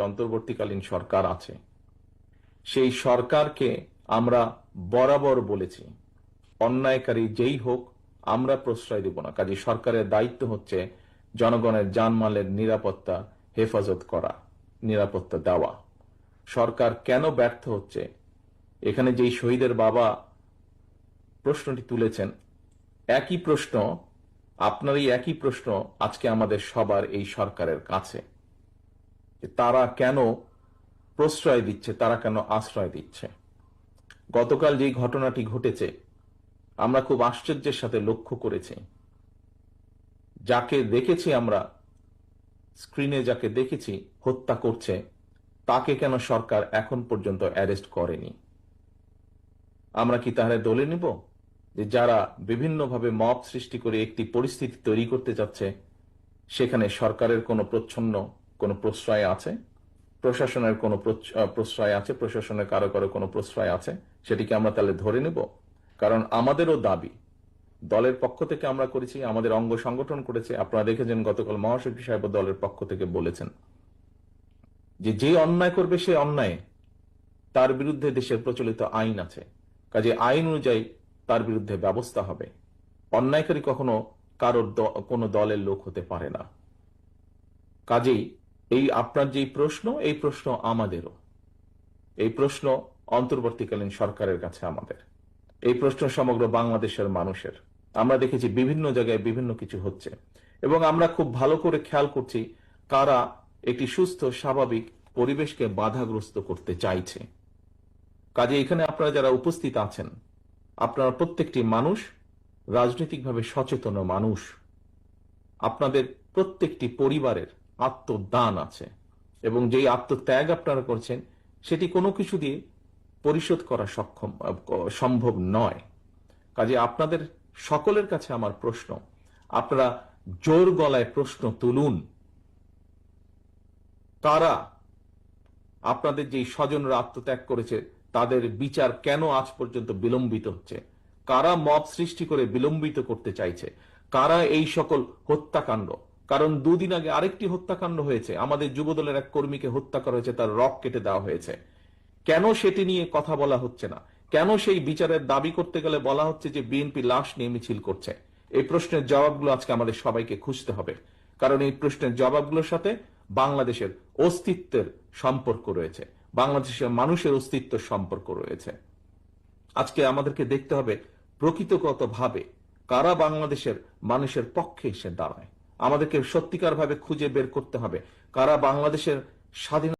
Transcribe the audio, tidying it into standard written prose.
অন্তর্বর্তীকালীন সরকার আছে, সেই সরকারকে আমরা বরাবর বলেছি অন্যায়কারী যেই হোক আমরা প্রশ্রয় দেব না। কাজে সরকারের দায়িত্ব হচ্ছে জনগণের জানমালের নিরাপত্তা হেফাজত করা, নিরাপত্তা দেওয়া। সরকার কেন ব্যর্থ হচ্ছে, এখানে যেই শহীদের বাবা প্রশ্নটি তুলেছেন, একই প্রশ্ন, আপনার এই একই প্রশ্ন আজকে আমাদের সবার এই সরকারের কাছে। তারা কেন প্রশ্রয় দিচ্ছে, তারা কেন আশ্রয় দিচ্ছে? গতকাল যে ঘটনাটি ঘটেছে আমরা খুব আশ্চর্যের সাথে লক্ষ্য করেছি। যাকে দেখেছি আমরা স্ক্রিনে, যাকে দেখেছি হত্যা করছে, তাকে কেন সরকার এখন পর্যন্ত অ্যারেস্ট করেনি? আমরা কি তাহলে দলে নিব যে যারা বিভিন্নভাবে মব সৃষ্টি করে একটি পরিস্থিতি তৈরি করতে যাচ্ছে সেখানে সরকারের কোনো কোনো প্রশ্রয় আছে, প্রশাসনের কোনো প্রশ্রয় আছে, প্রশাসনের কারো কারো কোনো প্রশ্রয় আছে, সেটিকে আমরা তাহলে ধরে নেব? কারণ আমাদেরও দাবি, দলের পক্ষ থেকে আমরা করেছি, আমাদের অঙ্গ সংগঠন করেছে। আপনারা দেখেছেন গতকাল মহাসচিব সাহেব দলের পক্ষ থেকে বলেছেন যে অন্যায় করবে সে অন্যায়, তার বিরুদ্ধে দেশের প্রচলিত আইন আছে, কাজে আইন অনুযায়ী তার বিরুদ্ধে ব্যবস্থা হবে। অন্যায়কারী কখনো কারোর কোনো দলের লোক হতে পারে না। কাজেই এই আপনার যে প্রশ্ন, এই প্রশ্ন আমাদেরও, এই প্রশ্ন অন্তর্বর্তীকালীন সরকারের কাছে আমাদের, এই প্রশ্ন সমগ্র বাংলাদেশের মানুষের। আমরা দেখেছি বিভিন্ন জায়গায় বিভিন্ন কিছু হচ্ছে এবং আমরা খুব ভালো করে খেয়াল করছি কারা একটি সুস্থ স্বাভাবিক পরিবেশকে বাধাগ্রস্ত করতে চাইছে। কাজে এখানে আপনারা যারা উপস্থিত আছেন, আপনারা প্রত্যেকটি মানুষ রাজনৈতিকভাবে সচেতন মানুষ, আপনাদের প্রত্যেকটি পরিবারের আত্মদান আছে এবং যেই আত্মত্যাগ আপনারা করছেন সেটি কোনো কিছু দিয়ে পরিশোধ করা সম্ভব নয়। কাজে আপনাদের সকলের কাছে আমার প্রশ্ন, আপনারা জোর গলায় প্রশ্ন তুলুন, কারা আপনাদের যেই স্বজনরা আত্মত্যাগ করেছে তাদের বিচার কেন আজ পর্যন্ত বিলম্বিত হচ্ছে? কারা মব সৃষ্টি করে বিলম্বিত করতে চাইছে? কারা এই সকল হত্যাকাণ্ড? কারণ দুদিন আগে আরেকটি হত্যাকাণ্ড হয়েছে, আমাদের যুবদলের এক কর্মীকে হত্যা করা হয়েছে, তার রক কেটে দেওয়া হয়েছে। কেন সেটি নিয়ে কথা বলা হচ্ছে না? কেন সেই বিচারের দাবি করতে গেলে বলা হচ্ছে যে বিএনপি লাশ নিয়ে মিছিল করছে? এই প্রশ্নের জবাবগুলো আজকে আমাদের সবাইকে খুঁজতে হবে, কারণ এই প্রশ্নের জবাবগুলোর সাথে বাংলাদেশের অস্তিত্বের সম্পর্ক রয়েছে, বাংলাদেশের মানুষের অস্তিত্বের সম্পর্ক রয়েছে। আজকে আমাদেরকে দেখতে হবে প্রকৃতগতভাবে কারা বাংলাদেশের মানুষের পক্ষে এসে দাঁড়ায়। আমাদেরকে সত্যিকার ভাবে খুঁজে বের করতে হবে কারা বাংলাদেশের স্বাধীন